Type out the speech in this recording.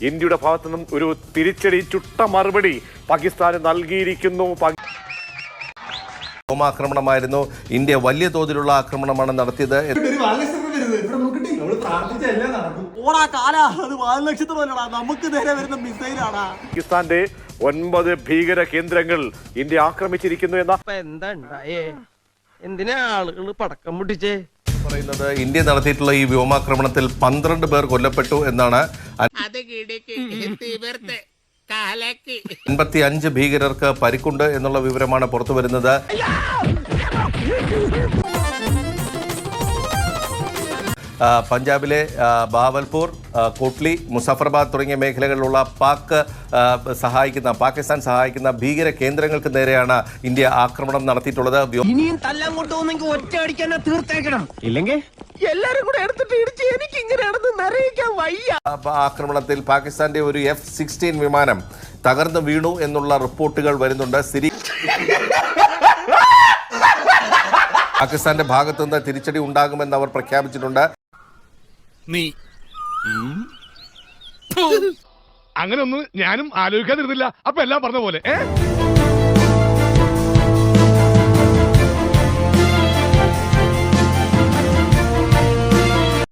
ഇന്ത്യയുടെ ഭാഗത്തു നിന്നും ഒരു തിരിച്ചടി, ചുട്ട മറുപടി പാകിസ്ഥാന് നൽകിയിരിക്കുന്നു. വ്യോമാക്രമണമായിരുന്നു. ഇന്ത്യ വലിയ തോതിലുള്ള ആക്രമണമാണ് നടത്തിയത്. പാകിസ്ഥാന്റെ 9 ഭീകര കേന്ദ്രങ്ങൾ ഇന്ത്യ ആക്രമിച്ചിരിക്കുന്നു എന്തിനാ ആളുകൾ പടക്കം പൊട്ടിച്ചേ പറയുന്നത്. ഇന്ത്യ നടത്തിയിട്ടുള്ള ഈ വ്യോമാക്രമണത്തിൽ 12 പേർ കൊല്ലപ്പെട്ടു എന്നാണ്. 55 ഭീകരർക്ക് പരിക്കുണ്ട് എന്നുള്ള വിവരമാണ് പുറത്തുവരുന്നത്. പഞ്ചാബിലെ ബാവൽപൂർ, കോട്ട്ലി, മുസഫർബാദ് തുടങ്ങിയ മേഖലകളിലുള്ള പാകിസ്ഥാൻ സഹായിക്കുന്ന ഭീകര കേന്ദ്രങ്ങൾക്ക് നേരെയാണ് ഇന്ത്യ ആക്രമണം നടത്തിയിട്ടുള്ളത്. ഇനിയും തല്ലാൻ കൊണ്ടുപോകുന്നെങ്കിൽ ഒറ്റ അടിക്കാൻ തീർത്തേക്കണം, ഇല്ലെങ്കിൽ എല്ലാരും കൂടെ എടുത്തിട്ട് ഇടിച്ച് എനിക്ക് ഇങ്ങനെയാണെന്ന് നിറയിക്കാൻ വയ്യ. ആക്രമണത്തിൽ പാകിസ്ഥാന്റെ ഒരു F-16 വിമാനം തകർന്നു വീണു എന്നുള്ള റിപ്പോർട്ടുകൾ വരുന്നുണ്ട്. പാകിസ്ഥാന്റെ ഭാഗത്തു നിന്ന് തിരിച്ചടി ഉണ്ടാകുമെന്ന് അവർ പ്രഖ്യാപിച്ചിട്ടുണ്ട്. അങ്ങനെ ഒന്നും ഞാനും ആലോചിക്കാതിരുന്നില്ല. അപ്പൊ എല്ലാം പറഞ്ഞ പോലെ